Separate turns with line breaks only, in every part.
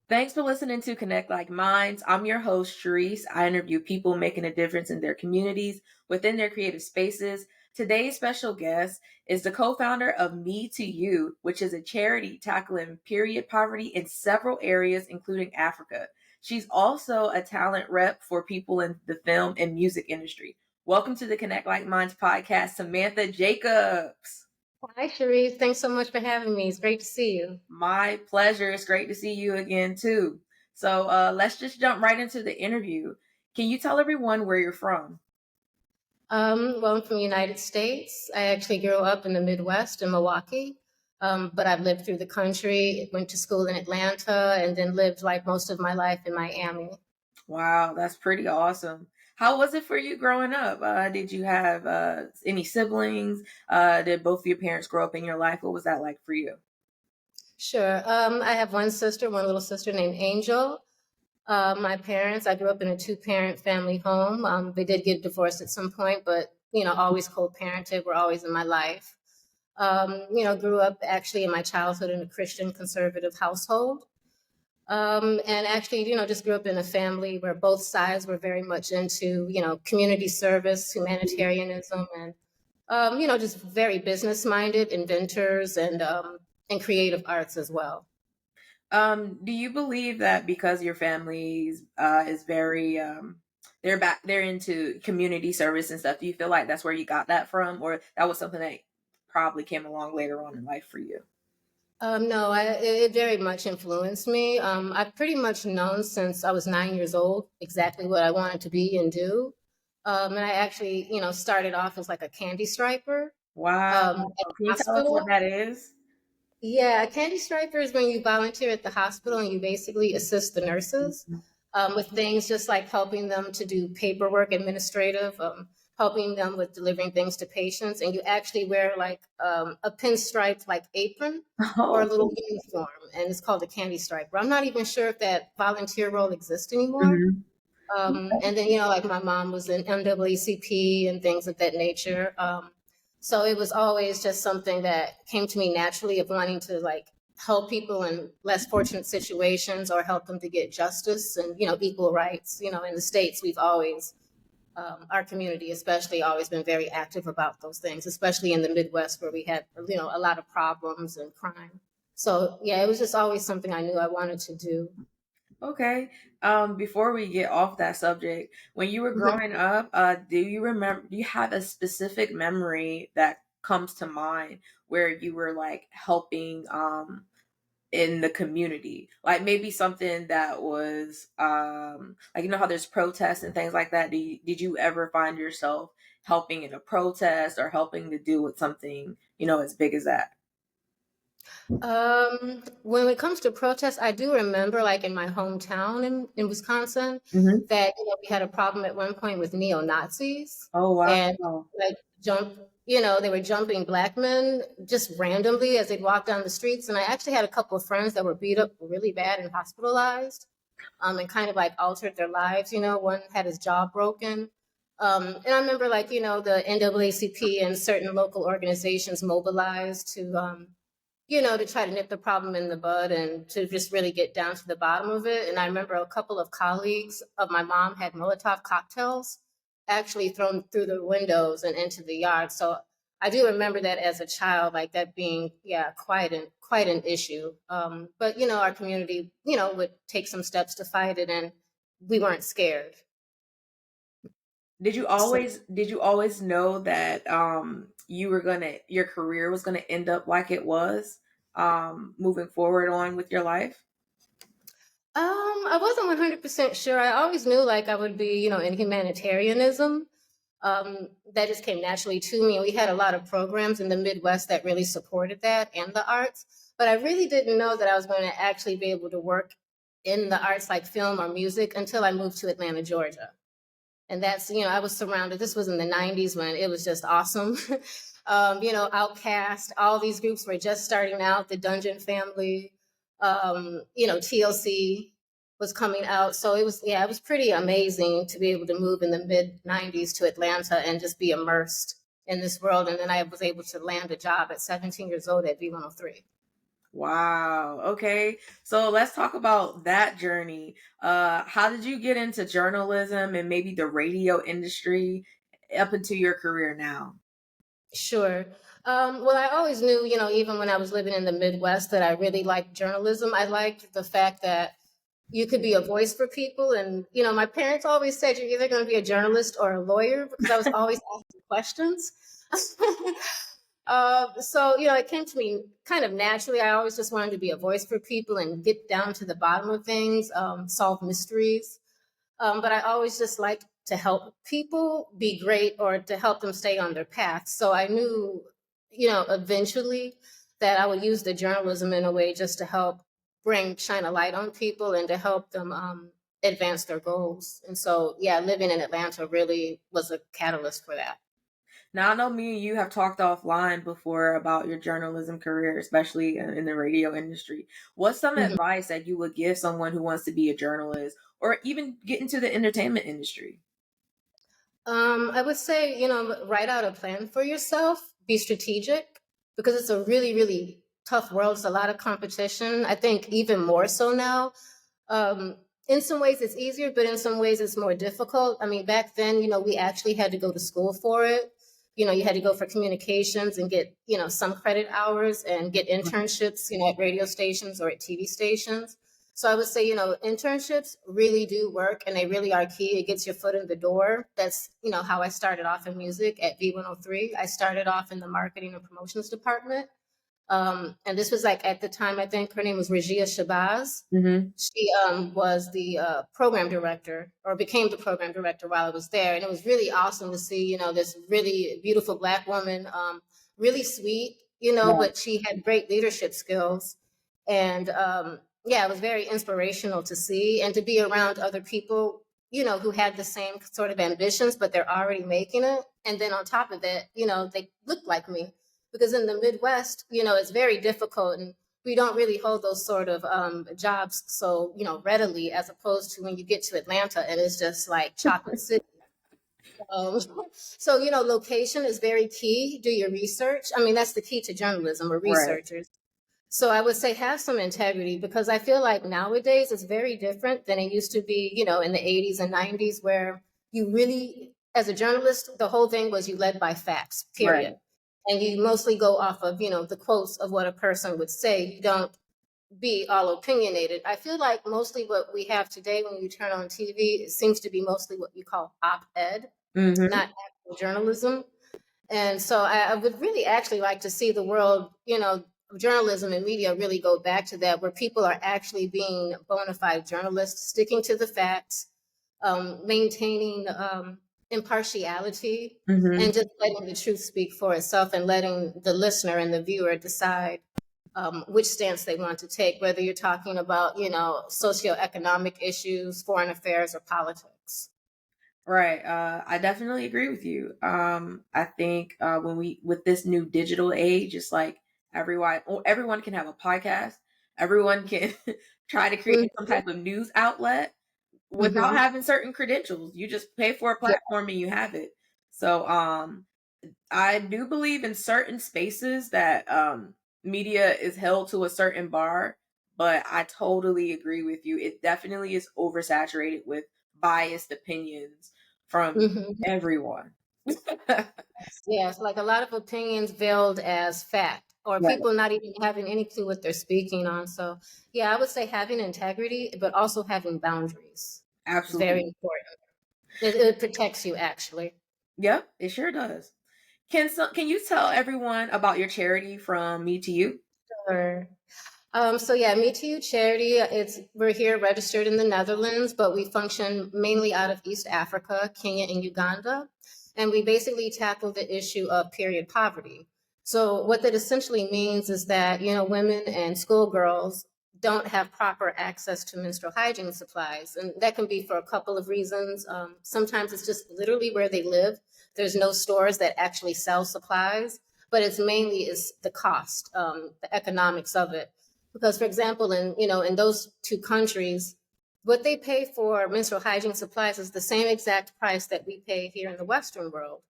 Thanks for listening to Connect Like Minds. I'm your host, Sharice. I interview people making a difference in their communities within their creative spaces. Today's special guest is the co-founder of Me to You, which is a charity tackling period poverty in several areas, including Africa. She's also a talent rep for people in the film and music industry. Welcome to the Connect Like Minds podcast, Samantha Jacobs.
Hi, Sharice. Thanks so much for having me. It's great to see you.
My pleasure. It's great to see you again, too. So let's just jump right into the interview. Can you tell everyone where you're from?
Well, I'm from the United States. I actually grew up in the Midwest in Milwaukee, but I've lived through the country, went to school in Atlanta, and then lived like most of my life in Miami.
Wow, that's pretty awesome. How was it for you growing up? Did you have any siblings? Did both of your parents grow up in your life? What was that like for you?
Sure. I have one sister, one little sister named Angel. My parents, I grew up in a two-parent family home. They did get divorced at some point, but always co-parented, were always in my life. Grew up actually in my childhood in a Christian conservative household. And actually, just grew up in a family where both sides were very much into, community service, humanitarianism, and, just very business minded, inventors and creative arts as well.
Do you believe that because your family is very they're into community service and stuff? Do you feel like that's where you got that from, or that was something that probably came along later on in life for you?
No, it very much influenced me. I've pretty much known since I was 9 years old exactly what I wanted to be and do. And I actually, started off as like a candy striper
Wow.
at
Can
the
you tell us what
hospital.
that is?
Yeah, a candy striper is when you volunteer at the hospital and you basically assist the nurses with things just like helping them to do paperwork, administrative, helping them with delivering things to patients. And you actually wear like a pinstripe like apron or a
Oh.
little uniform, and it's called a candy striper. I'm not even sure if that volunteer role exists anymore.
Mhm.
And then, like my mom was in NAACP and things of that nature. So it was always just something that came to me naturally of wanting to like help people in less fortunate situations or help them to get justice and, equal rights. In the States, we've always, our community especially, always been very active about those things, especially in the Midwest where we had, a lot of problems and crime. So yeah, it was just always something I knew I wanted to do.
Okay. Before we get off that subject, when you were growing up, do you have a specific memory that comes to mind where you were like helping in the community? Like maybe something that was like how there's protests and things like that. Did you ever find yourself helping in a protest or helping to do with something, as big as that?
When it comes to protests, I do remember, like in my hometown in Wisconsin,
Hmm.
that we had a problem at one point with neo Nazis,
Oh
and
wow.
like jump, they were jumping black men just randomly as they'd walk down the streets. And I actually had a couple of friends that were beat up really bad and hospitalized, and kind of like altered their lives. One had his jaw broken. And I remember, like, the NAACP and certain local organizations mobilized to try to nip the problem in the bud and to just really get down to the bottom of it. And I remember a couple of colleagues of my mom had Molotov cocktails actually thrown through the windows and into the yard. So I do remember that as a child, like that being, yeah, quite an issue. But our community, would take some steps to fight it, and we weren't scared. So
Did you always know that your career was gonna end up like it was moving forward on with your life?
I wasn't 100% sure. I always knew like I would be, in humanitarianism. That just came naturally to me. We had a lot of programs in the Midwest that really supported that and the arts, but I really didn't know that I was going to actually be able to work in the arts like film or music until I moved to Atlanta, Georgia. And that's, I was surrounded. This was in the 90s when it was just awesome. Outcast, all these groups were just starting out, the Dungeon Family, TLC was coming out. So it was pretty amazing to be able to move in the mid 90s to Atlanta and just be immersed in this world. And then I was able to land a job at 17 years old at V103.
Wow. Okay. So let's talk about that journey. How did you get into journalism and maybe the radio industry up into your career now?
Sure. Well, I always knew, even when I was living in the Midwest, that I really liked journalism. I liked the fact that you could be a voice for people. And, my parents always said you're either going to be a journalist or a lawyer because I was always asking questions. So, it came to me kind of naturally. I always just wanted to be a voice for people and get down to the bottom of things, solve mysteries. But I always just liked to help people be great or to help them stay on their path. So I knew, eventually that I would use the journalism in a way just to help shine a light on people and to help them advance their goals. And so, yeah, living in Atlanta really was a catalyst for that.
Now, I know me and you have talked offline before about your journalism career, especially in the radio industry. What's some
Mhm.
advice that you would give someone who wants to be a journalist or even get into the entertainment industry?
I would say, write out a plan for yourself, be strategic, because it's a really, really tough world. It's a lot of competition. I think even more so now. In some ways it's easier, but in some ways it's more difficult. I mean, back then, we actually had to go to school for it. You had to go for communications and get, some credit hours and get internships, at radio stations or at TV stations. So I would say, internships really do work and they really are key. It gets your foot in the door. That's, how I started off in music at V103. I started off in the marketing and promotions department. And this was like at the time, I think her name was Regia Shabazz.
Mm-hmm.
She was the program director or became the program director while I was there. And it was really awesome to see, this really beautiful Black woman, really sweet,
Right.
but she had great leadership skills. And yeah, it was very inspirational to see and to be around other people, who had the same sort of ambitions, but they're already making it. And then on top of that, they look like me because in the Midwest, it's very difficult and we don't really hold those sort of jobs so readily as opposed to when you get to Atlanta and it's just like chocolate city. um, so location is very key. Do your research. I mean, that's the key to journalism or
Right.
researchers. So I would say have some integrity because I feel like nowadays it's very different than it used to be, in the 80s and 90s, where you really, as a journalist, the whole thing was you led by facts,
Right.
period. And you mostly go off of, the quotes of what a person would say. You don't be all opinionated. I feel like mostly what we have today when you turn on TV, it seems to be mostly what you call op-ed,
Mm-hmm.
not actual journalism. And so I would really actually like to see the world, of journalism and media really go back to that, where people are actually being bona fide journalists, sticking to the facts, maintaining impartiality,
Mm-hmm.
and just letting the truth speak for itself and letting the listener and the viewer decide which stance they want to take, whether you're talking about, socioeconomic issues, foreign affairs, or politics.
Right. I definitely agree with you. I think when we with this new digital age, it's like everyone can have a podcast. Everyone can try to create some
Mhm.
type of news outlet without
Mhm.
having certain credentials. You just pay for a
Yeah.
platform and you have it. So I do believe in certain spaces that media is held to a certain bar, but I totally agree with you. It definitely is oversaturated with biased opinions from
Mhm.
everyone.
Yes, like a lot of opinions veiled as fact, or
Right.
people not even having any clue what they're speaking on. So, yeah, I would say having integrity, but also having boundaries is very
Absolutely.
important. It protects you, actually.
Yep, it sure does. Can you tell everyone about your charity from me to you?
Sure. So yeah, Me To You charity. We're here registered in the Netherlands, but we function mainly out of East Africa, Kenya, and Uganda, and we basically tackle the issue of period poverty. So what that essentially means is that women and schoolgirls don't have proper access to menstrual hygiene supplies, and that can be for a couple of reasons. Sometimes it's just literally where they live. There's no stores that actually sell supplies, but it's mainly is the cost, the economics of it because for example in those two countries what they pay for menstrual hygiene supplies is the same exact price that we pay here in the Western world.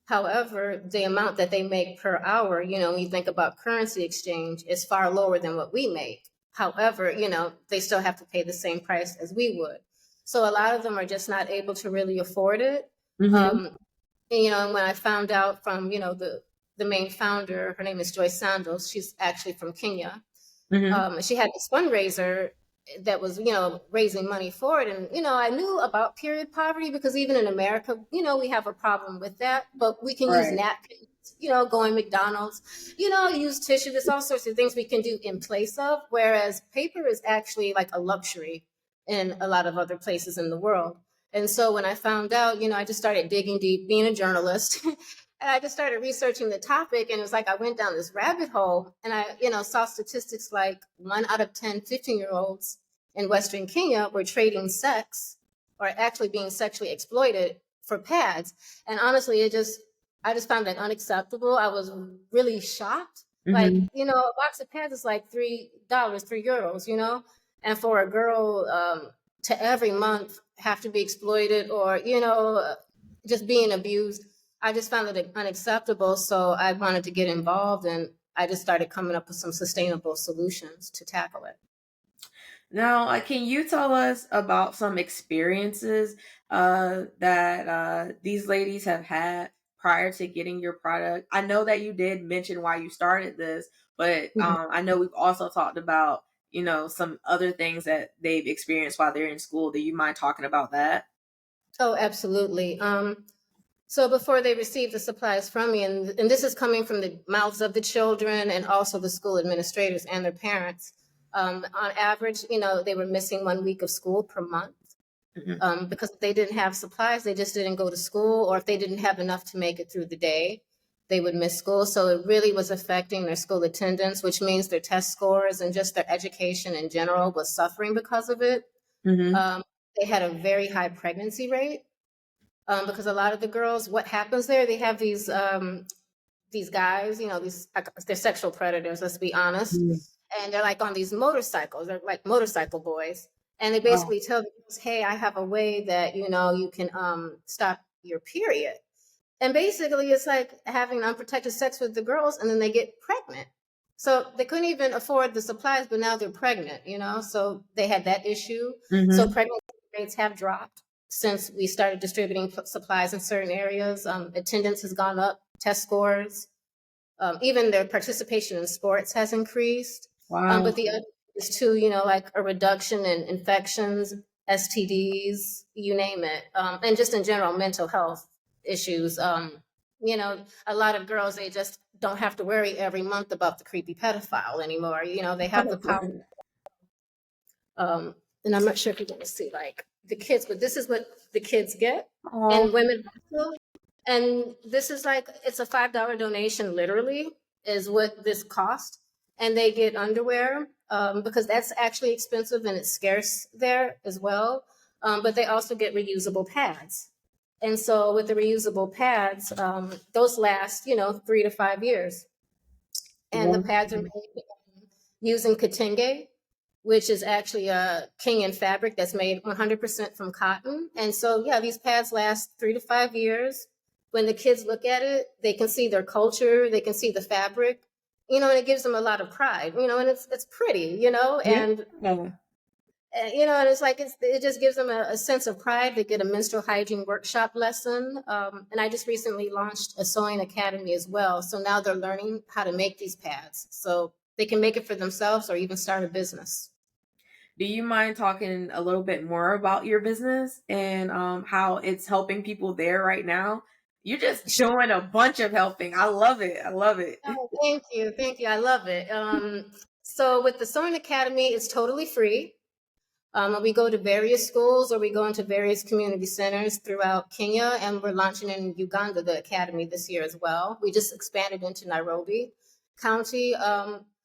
However, the amount that they make per hour, when you think about currency exchange, is far lower than what we make. However, they still have to pay the same price as we would. So a lot of them are just not able to really afford it.
Mm-hmm.
Um, and when I found out from, the main founder, her name is Joyce Sandals. She's actually from Kenya.
Mm-hmm.
She had this fundraiser that was, raising money for it. And, I knew about period poverty because even in America, we have a problem with that, but we can use
Right.
napkins, go in McDonald's, use tissue. There's all sorts of things we can do in place of, whereas paper is actually like a luxury in a lot of other places in the world. And so when I found out, I just started digging deep, being a journalist. And I just started researching the topic, and it was like I went down this rabbit hole, and I, saw statistics like 1 out of 10 15-year-olds in Western Kenya were trading sex or actually being sexually exploited for pads. And honestly, I just found that unacceptable. I was really shocked. Like,
Mm-hmm.
a box of pads is like $3, €3, and for a girl to every month have to be exploited or, just being abused. I just found it unacceptable. So I wanted to get involved, and I just started coming up with some sustainable solutions to tackle it.
Now, can you tell us about some experiences that these ladies have had prior to getting your product? I know that you did mention why you started this, but
Mhm.
I know we've also talked about, some other things that they've experienced while they're in school. Do you mind talking about that?
Oh, absolutely. So before they received the supplies from me, and this is coming from the mouths of the children and also the school administrators and their parents, on average, they were missing 1 week of school per month.
Hmm.
Because if they didn't have supplies, they just didn't go to school, or if they didn't have enough to make it through the day, they would miss school. So it really was affecting their school attendance, which means their test scores and just their education in general was suffering because of it.
Hmm.
Um, they had a very high pregnancy rate because a lot of the girls, what happens there, they have these guys, they're sexual predators, let's be honest. And they're like on these motorcycles, they're like motorcycle boys. And they
Wow.
basically tell the girls, hey, I have a way that, you can stop your period. And basically it's like having unprotected sex with the girls and then they get pregnant. So they couldn't even afford the supplies, but now they're pregnant, so they had that issue. So
Hmm.
pregnancy rates have dropped since we started distributing supplies in certain areas. Attendance has gone up, test scores, even their participation in sports has increased.
Wow.
But the other is too, like a reduction in infections, STDs, you name it, and just in general mental health issues. A lot of girls, they just don't have to worry every month about the creepy pedophile anymore. They have the power. And I'm not sure if you're going to see like the kids, but this is what the kids get,
Oh.
and women also. And this is like, it's a $5 donation, literally, is what this cost. And they get underwear because that's actually expensive and it's scarce there as well. But they also get reusable pads. And so with the reusable pads, those last, 3 to 5 years. And the pads are made using Katenge, which is actually a Kenyan fabric that's made 100% from cotton. And so, yeah, these pads last 3 to 5 years. When the kids look at it, they can see their culture, they can see the fabric, and it gives them a lot of pride, and it's pretty, and
Yeah.
and it's like it just gives them a sense of pride. They get a menstrual hygiene workshop lesson, and I just recently launched a sewing academy as well. So now they're learning how to make these pads, so they can make it for themselves or even start a business.
Do you mind talking a little bit more about your business and how it's helping people there right now? You're just doing a bunch of helping. I love it. I love it.
Oh, thank you. I love it. So with the Sewing Academy, it's totally free. We go to various schools or we go into various community centers throughout Kenya, and we're launching in Uganda, the academy this year as well. We just expanded into Nairobi County.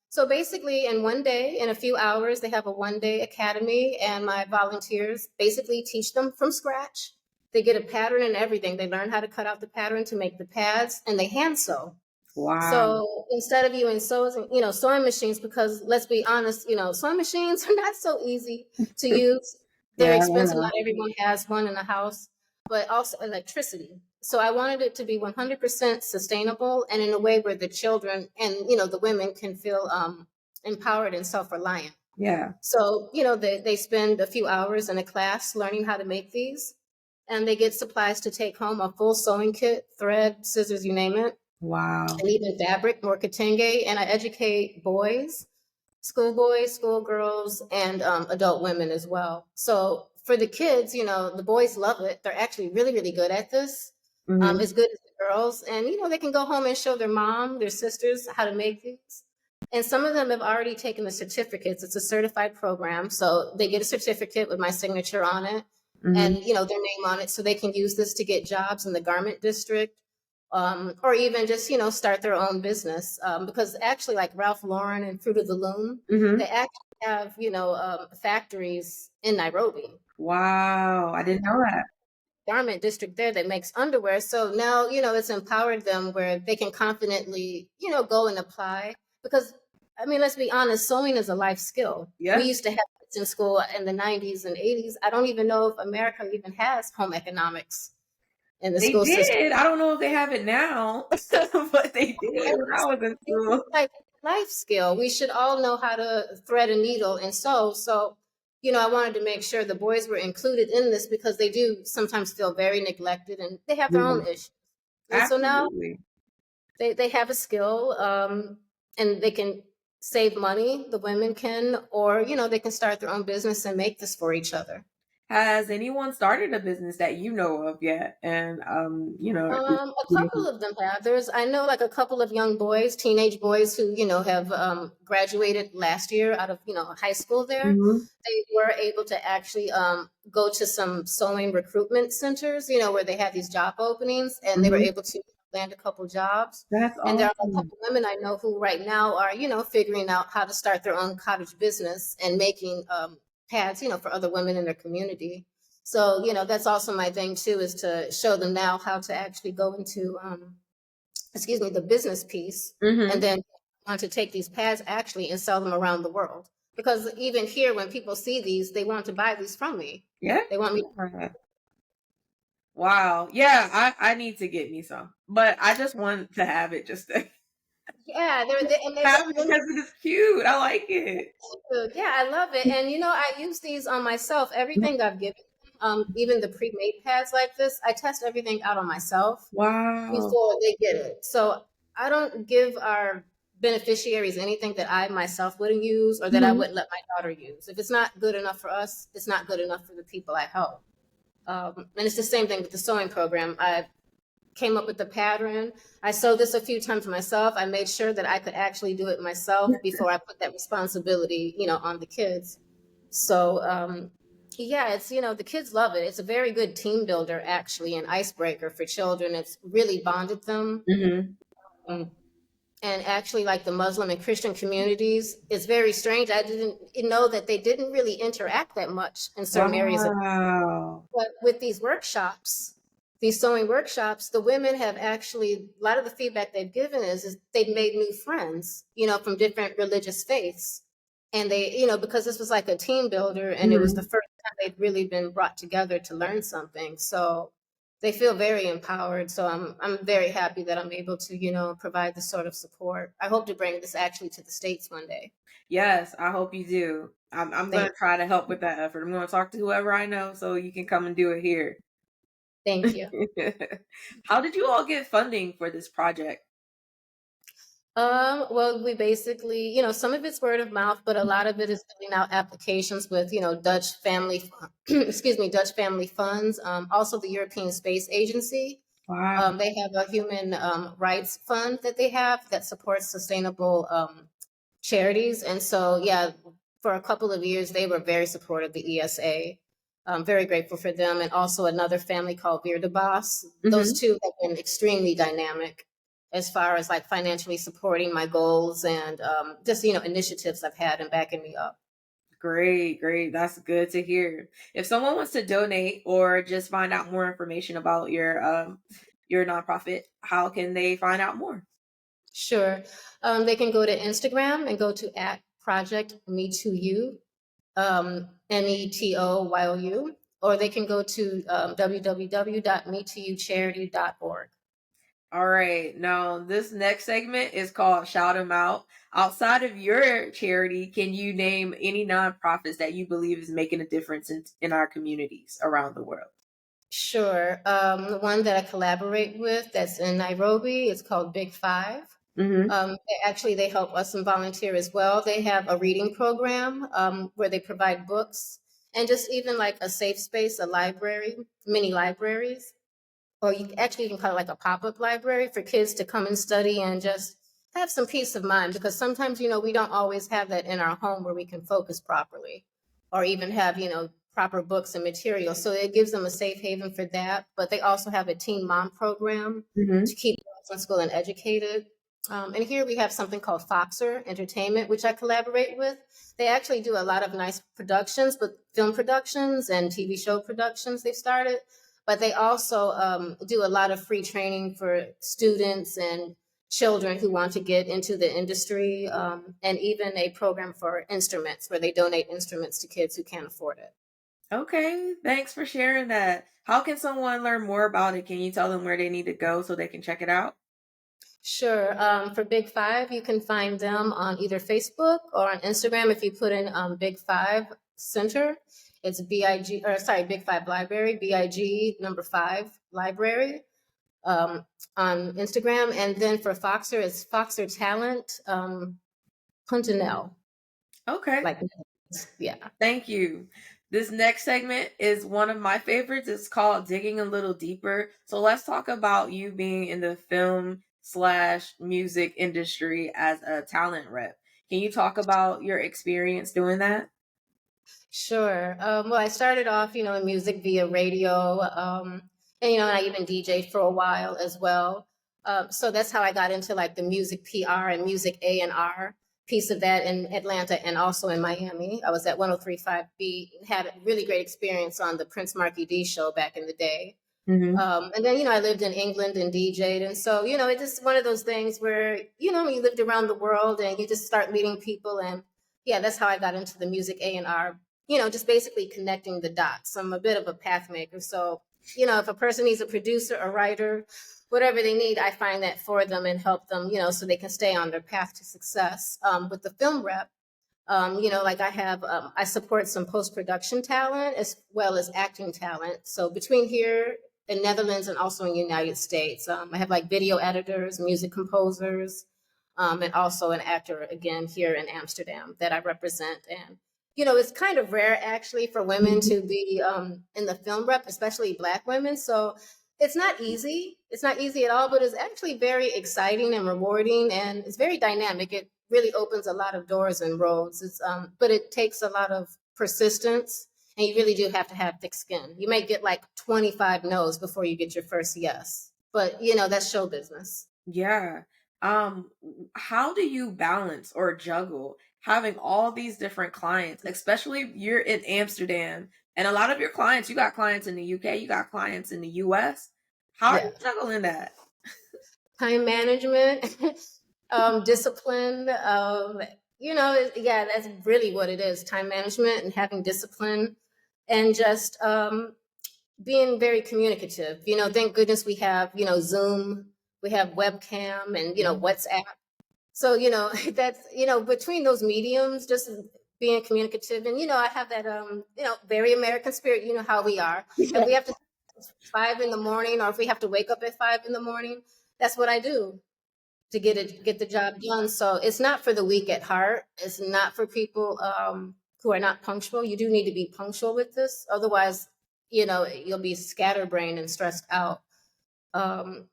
So basically, in one day, in a few hours, they have a 1 day academy, and my volunteers basically teach them from scratch. They get a pattern and everything. They learn how to cut out the pattern to make the pads, and they hand sew.
Wow.
So instead of using sewing machines, because let's be honest, sewing machines are not so easy to use. They're
Yeah, I
expensive.
know.
Not everyone has one in the house, but also electricity. So I wanted it to be 100% sustainable and in a way where the children and, the women can feel empowered and self-reliant.
Yeah.
So, they spend a few hours in a class learning how to make these, and they get supplies to take home, a full sewing kit, thread, scissors, you name it,
Wow.
and even fabric, more kitenge. And I educate boys, schoolboys, schoolgirls, and adult women as well. So for the kids, the boys love it. They're actually really, really good at this.
Hmm.
As good as the girls. And, they can go home and show their mom, their sisters how to make these. And some of them have already taken the certificates. It's a certified program. So they get a certificate with my signature on it
Hmm.
and, their name on it. So they can use this to get jobs in the garment district, or even just, start their own business. Because actually, like Ralph Lauren and Fruit of the Loom, they
Hmm.
actually have, factories in Nairobi,
Wow. I didn't know that.
garment district there that makes underwear. So now, it's empowered them where they can confidently, go and apply. Because, I mean, let's be honest, sewing is a life skill. We
Yeah.
used to have it in school in the 90s and 80s. I don't even know if America even has home economics in the
They
school system.
did. I don't know if they have it now, but they did when I was in
It's
school.
like a life skill. We should all know how to thread a needle and sew. So, I wanted to make sure the boys were included in this because they do sometimes feel very neglected and they have their own
Yeah.
issues. And so now
Absolutely.
they have a skill, and they can save money, the women can, or, they can start their own business and make this for each other.
Has anyone started a business that you know of yet? And
A couple of them have. I know like a couple of young boys, teenage boys who, have graduated last year out of, high school there.
Mhm.
They were able to actually go to some sewing recruitment centers, where they had these job openings and they were
Mhm.
able to land a couple jobs.
That's
And there are a
awesome.
couple women I know who right now are, figuring out how to start their own cottage business and making pads, for other women in their community. So, that's also my thing too, is to show them now how to actually go into, the business piece, and
Mhm.
then want to take these pads actually and sell them around the world. Because even here, when people see these, they want to buy these from me.
Yeah.
They want me.
Wow. Yeah, I need to get me some. But I just want to have it just to
Yeah, and they
have it
look
because it is cute. I like it.
good. Yeah, I love it. And I use these on myself. Everything I've given, even the pre-made pads like this, I test everything out on myself
Wow.
before they get it. So I don't give our beneficiaries anything that I myself wouldn't use or that I
Mhm.
wouldn't let my daughter use. If it's not good enough for us, it's not good enough for the people I help. And it's the same thing with the sewing program. I came up with the pattern. I sewed this a few times myself. I made sure that I could actually do it myself before I put that responsibility, on the kids. So, yeah, it's, the kids love it. It's a very good team builder, actually, an icebreaker for children. It's really bonded them.
Mhm.
Um, and actually, like the Muslim and Christian communities, it's very strange. I didn't know that they didn't really interact that much in certain areas of.
Wow.
But with these workshops, these sewing workshops, the women have actually, a lot of the feedback they've given is they've made new friends, from different religious faiths. And they, because this was like a team builder and it was the
Mhm.
first time they'd really been brought together to learn something. So they feel very empowered. So I'm very happy that I'm able to, provide this sort of support. I hope to bring this actually to the States one day.
Yes, I hope you do. I'm gonna
Thank,
try to help with that effort. I'm gonna talk to whoever I know so you can come and do it here.
thank you.
How did you all get funding for this project?
Well, we basically, some of it's word of mouth, but a lot of it is filling out applications with, Dutch family, excuse me, Dutch family funds. Also, the European Space Agency.
Wow.
They have a human rights fund that they have that supports sustainable charities. And so, yeah, for a couple of years, they were very supportive of the ESA. I'm very grateful for them. And also another family called Veer de Bos. Those
Mhm.
two have been extremely dynamic as far as like financially supporting my goals and just, initiatives I've had and backing me up.
Great, great. That's good to hear. If someone wants to donate or just find out more information about your nonprofit, how can they find out more?
Sure. They can go to Instagram and go to at Project Me to You, METOYOU, or they can go to www.metoucharity.org.
All right. Now, this next segment is called Shout 'em Out. Outside of your charity, can you name any nonprofits that you believe is making a difference in our communities around the world?
Sure. The one that I collaborate with that's in Nairobi, it's called Big Five.
Mm-hmm.
They help us and volunteer as well. They have a reading program where they provide books and just even like a safe space, a library, mini libraries, or you can call it like a pop-up library for kids to come and study and just have some peace of mind, because sometimes we don't always have that in our home where we can focus properly or even have proper books and materials, so it gives them a safe haven for that. But they also have a teen mom program
Mm-hmm.
to keep girls in school and educated. And here we have something called Foxer Entertainment, which I collaborate with. They actually do a lot of nice productions, but film productions and TV show productions they've started. But they also do a lot of free training for students and children who want to get into the industry, and even a program for instruments where they donate instruments to kids who can't afford it.
Okay. Thanks for sharing that. How can someone learn more about it? Can you tell them where they need to go so they can check it out?
Sure. For Big Five, you can find them on either Facebook or on Instagram. If you put in Big Five Center, it's Big Five Library, BIG number five library, um, on Instagram. And then for Foxer, it's Foxer Talent, Puntanel.
Okay.
Like, yeah.
Thank you. This next segment is one of my favorites. It's called Digging a Little Deeper. So let's talk about you being in the film slash music industry as a talent rep. Can you talk about your experience doing that?
Sure. Well, I started off, in music via radio, and I even DJed for a while as well. So that's how I got into like the music PR and music A&R piece of that in Atlanta and also in Miami. I was at 103.5 B, had a really great experience on the Prince Marky D show back in the day.
Mm-hmm.
And then, I lived in England and DJed. And so, it's just one of those things where, you lived around the world and you just start meeting people. And yeah, that's how I got into the music A&R, just basically connecting the dots. I'm a bit of a path maker. So, if a person needs a producer, a writer, whatever they need, I find that for them and help them, so they can stay on their path to success. With the film rep, like I support some post-production talent as well as acting talent. So between here in Netherlands and also in the United States, I have like video editors, music composers, and also an actor again here in Amsterdam that I represent. And, it's kind of rare actually for women to be in the film rep, especially Black women. So it's not easy. It's not easy at all, but it's actually very exciting and rewarding, and it's very dynamic. It really opens a lot of doors and roads. But it takes a lot of persistence, and you really do have to have thick skin. You may get like 25 no's before you get your first yes, but that's show business.
Yeah. How do you balance or juggle having all these different clients, especially you're in Amsterdam and a lot of your clients, you got clients in the UK, you got clients in the US. How are
Yeah,
you juggling that?
time management, discipline. Yeah, that's really what it is: time management and having discipline, and just being very communicative. Thank goodness we have, Zoom, we have webcam and, WhatsApp. So, that's, between those mediums, just being communicative. And, I have that, very American spirit, how we are. If we have to 5 in the morning, or if we have to wake up at 5 in the morning, that's what I do to get the job done. So it's not for the weak at heart. It's not for people who are not punctual. You do need to be punctual with this. Otherwise, you'll be scatterbrained and stressed out.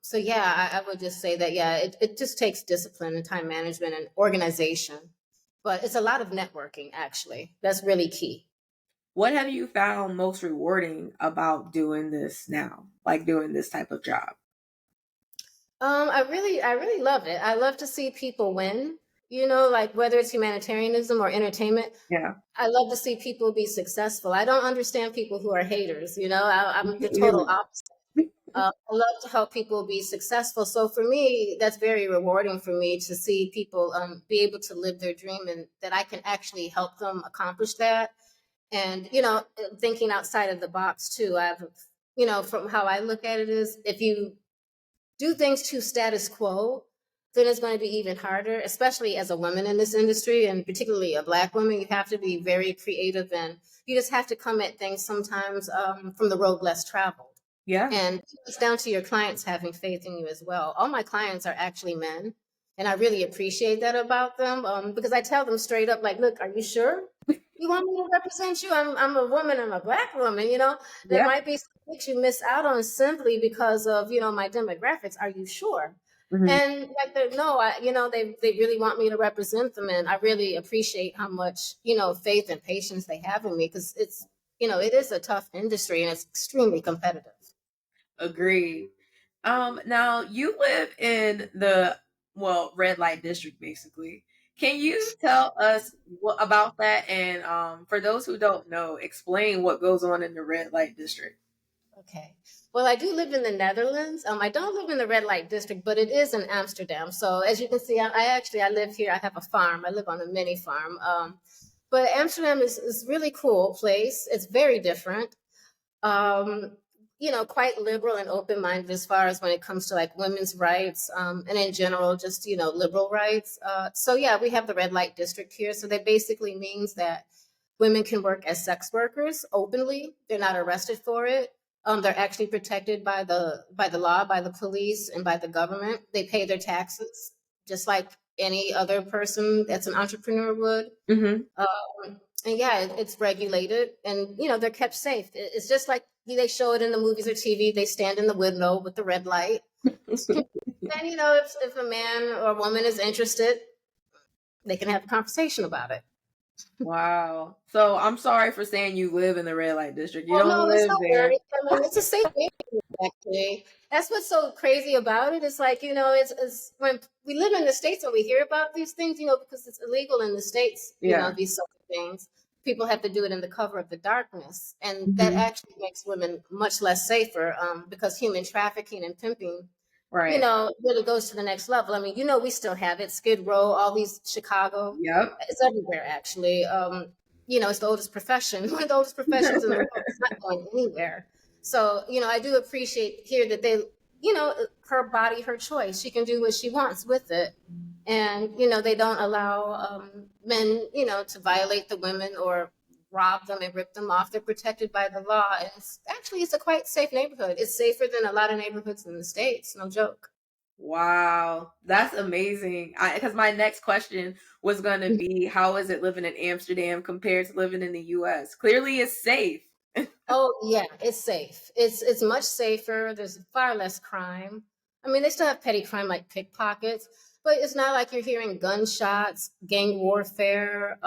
So yeah, I would just say that, yeah, it just takes discipline and time management and organization. But it's a lot of networking, actually. That's really key.
What have you found most rewarding about doing this now? Like doing this type of job?
I really love it. I love to see people win, like whether it's humanitarianism or entertainment.
Yeah.
I love to see people be successful. I don't understand people who are haters. I'm the total
Really?
opposite. I love to help people be successful. So for me, that's very rewarding for me to see people be able to live their dream and that I can actually help them accomplish that. And, thinking outside of the box too. From how I look at it is, if you do things to status quo, then it's going to be even harder, especially as a woman in this industry, and particularly a Black woman. You have to be very creative, and you just have to come at things sometimes from the road less traveled.
Yeah.
And it's down to your clients having faith in you as well. All my clients are actually men, and I really appreciate that about them, because I tell them straight up, like, look, are you sure you want me to represent you? I'm a woman, I'm a Black woman, there
Yeah.
might be some things you miss out on simply because of, my demographics. Are you sure?
Hmm.
And like, no, they really want me to represent them. And I really appreciate how much, faith and patience they have in me, because it is a tough industry and it's extremely competitive.
Agreed. Now you live in the, well, red light district, basically. Can you tell us about that? And for those who don't know, explain what goes on in the red light district.
Okay. Well, I do live in the Netherlands. I don't live in the red light district, but it is in Amsterdam. So as you can see, I live here. I have a farm. I live on a mini farm. But Amsterdam is really cool place. It's very different. Um, quite liberal and open minded as far as when it comes to like women's rights, and in general, just liberal rights. So yeah, we have the red light district here. So that basically means that women can work as sex workers openly. They're not arrested for it. They're actually protected by the law, by the police, and by the government. They pay their taxes just like any other person that's an entrepreneur would.
Hmm.
And yeah, it's regulated, and they're kept safe. It's just like they show it in the movies or TV. They stand in the window with the red light, and if a man or a woman is interested, they can have a conversation about it.
Wow. So I'm sorry for saying you live in the red light district. You
Oh
don't
no, it's
live
no
there.
worries. I mean, it's a safe neighborhood, actually. That's what's so crazy about it. It's like, it's when we live in the States and we hear about these things, because it's illegal in the States,
Yeah.
these sort of things. People have to do it in the cover of the darkness. And that
Hmm.
actually makes women much less safer, because human trafficking and pimping,
Right.
really goes to the next level. I mean, we still have it. Skid Row, all these Chicago,
Yep.
it's everywhere actually. It's the oldest profession, one of the oldest professions in the world. It's not going anywhere. So, I do appreciate here that they, her body, her choice. She can do what she wants with it. And, they don't allow men, to violate the women or rob them and rip them off. They're protected by the law. And it's a quite safe neighborhood. It's safer than a lot of neighborhoods in the States, no joke.
Wow, that's amazing. Because my next question was going to be, how is it living in Amsterdam compared to living in the U.S.? Clearly, it's safe.
Oh yeah, it's safe. It's much safer. There's far less crime. I mean, they still have petty crime like pickpockets, but it's not like you're hearing gunshots, gang warfare.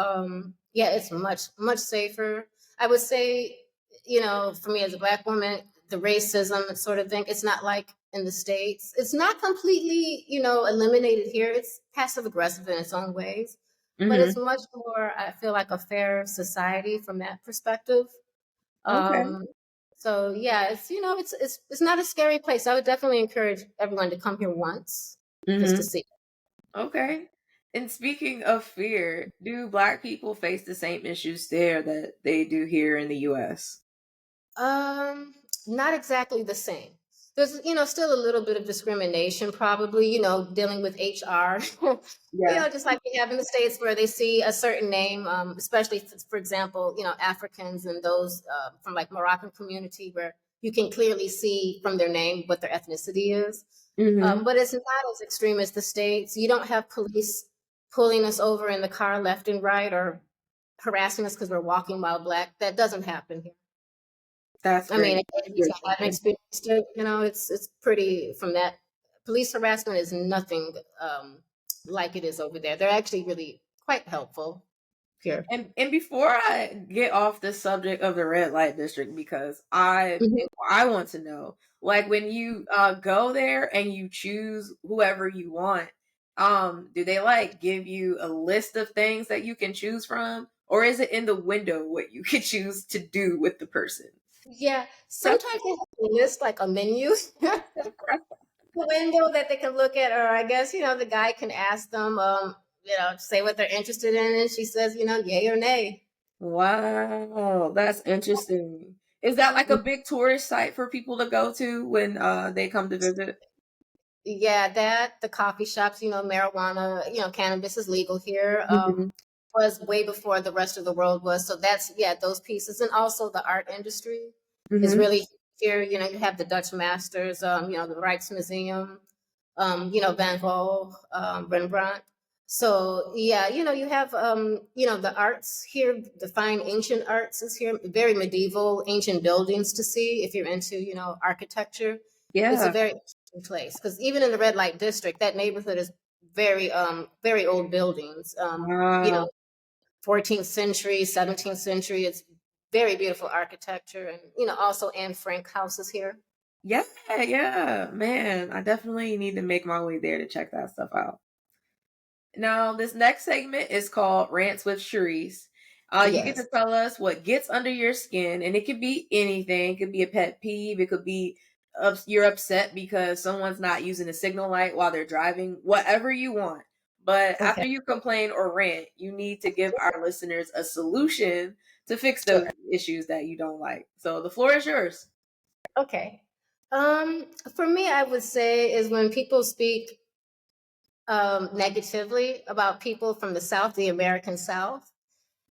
Yeah, it's much safer. I would say, for me as a Black woman, the racism sort of thing. It's not like in the States. It's not completely, eliminated here. It's passive aggressive in its own ways, but it's
Hmm.
much more. I feel like a fair society from that perspective.
Okay.
Um, so yeah, it's not a scary place. I would definitely encourage everyone to come here once just to
Hmm.
see.
Okay. And speaking of fear, do Black people face the same issues there that they do here in the U.S.?
Um, Not exactly the same. There's, still a little bit of discrimination, probably, dealing with HR.
Yeah.
Just like we have in the States where they see a certain name, especially for example, Africans and those from like Moroccan community where you can clearly see from their name what their ethnicity is.
Hmm.
But it's not as extreme as the States. You don't have police pulling us over in the car left and right or harassing us because we're walking while Black. That doesn't happen here.
That's
I mean,
great.
at least I haven't experienced it. It's pretty from that. Police harassment is nothing like it is over there. They're actually really quite helpful here.
And before I get off the subject of the red light district, because
Mhm.
I want to know, like when you go there and you choose whoever you want, do they like give you a list of things that you can choose from, or is it in the window what you can choose to do with the person?
Yeah, sometimes they have a list like a menu, the window that they can look at, or I guess the guy can ask them, say what they're interested in, and she says, yay or nay.
Wow, that's interesting. Is that like a big tourist site for people to go to when they come to visit?
Yeah, that the coffee shops, marijuana, cannabis is legal here.
Hmm.
Was way before the rest of the world was. So that's, yeah, those pieces. And also the art industry is
Hmm.
really here. You have the Dutch masters, the Rijksmuseum, Van Gogh, Rembrandt. So yeah, you have, the arts here, the fine ancient arts is here, very medieval, ancient buildings to see if you're into, architecture. It's a
Yeah.
very interesting place because even in the red light district, that neighborhood is very old buildings. You know,
Wow.
14th century, 17th century. It's very beautiful architecture, and also Anne Frank houses here.
Yeah, yeah, man. I definitely need to make my way there to check that stuff out. Now, this next segment is called Rants with Cherise. You get to
Yes.
tell us what gets under your skin, and it could be anything. It could be a pet peeve. It could be you're upset because someone's not using a signal light while they're driving. Whatever you want. But
Okay.
after you complain or rant, you need to give our listeners a solution to fix the
Sure.
issues that you don't like. So the floor is yours.
Okay. For me, I would say is when people speak negatively about people from the South, the American South,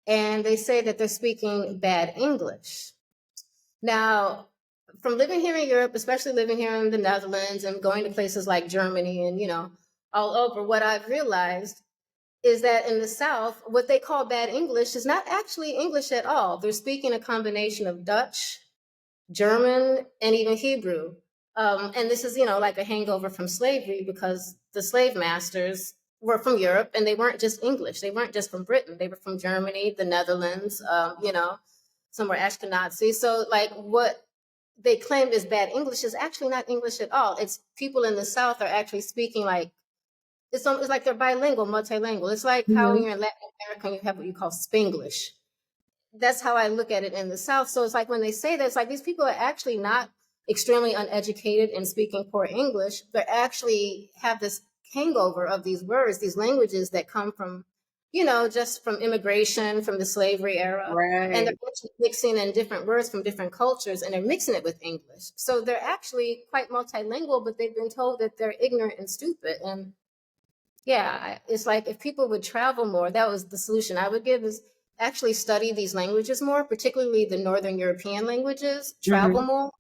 and they say that they're speaking bad English. Now, from living here in Europe, especially living here in the Netherlands and going to places like Germany and, all over, what I've realized is that in the South, what they call bad English is not actually English at all. They're speaking a combination of Dutch, German, and even Hebrew. And this is, like a hangover from slavery because the slave masters were from Europe and they weren't just English. They weren't just from Britain. They were from Germany, the Netherlands, some were Ashkenazi. So, like, what they claim is bad English is actually not English at all. It's people in the South are actually speaking like it's like they're bilingual, multilingual. It's like how when
Hmm.
you're in Latin America, you have what you call Spanglish. That's how I look at it in the South. So it's like when they say that, it's like these people are actually not extremely uneducated and speaking poor English, but actually have this hangover of these words, these languages that come from, just from immigration, from the slavery era. And they're
Right.
actually mixing in different words from different cultures and they're mixing it with English. So they're actually quite multilingual, but they've been told that they're ignorant and stupid. And yeah, it's like if people would travel more, that was the solution I would give is actually study these languages more, particularly the Northern European languages, travel
Hmm.
more,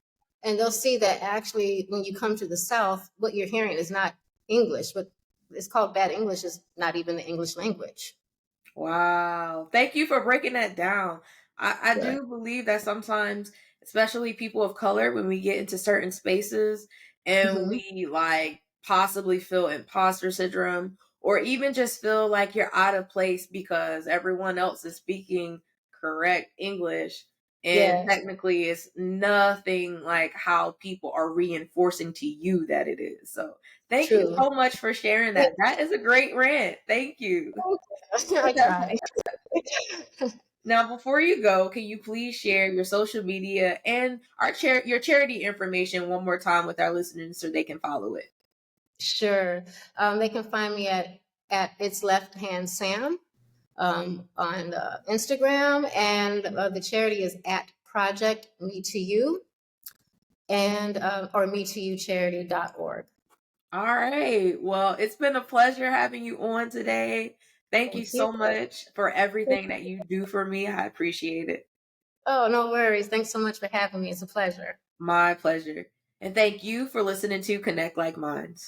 and they'll see that actually when you come to the South, what you're hearing is not English, but it's called bad English, is not even the English language.
Wow. Thank you for breaking that down. I
Sure.
do believe that sometimes, especially people of color, when we get into certain spaces and
Hmm.
we like possibly feel imposter syndrome or even just feel like you're out of place because everyone else is speaking correct English. And
Yes,
technically, it's nothing like how people are reinforcing to you that it is. So, thank you
true.
so much for sharing that. That is a great rant. Thank you.
I try.
Now, before you go, can you please share your social media and your charity information one more time with our listeners so they can follow it?
Sure. They can find me at It's Left Hand Sam on Instagram, and the charity is at Project Me to You and or me to you charity.org.
All right. Well, it's been a pleasure having you on today. Thank you
Thank you.
so much for everything that you do for me. I appreciate it.
Oh, no worries. Thanks so much for having me. It's a pleasure.
My pleasure. And thank you for listening to Connect Like Minds.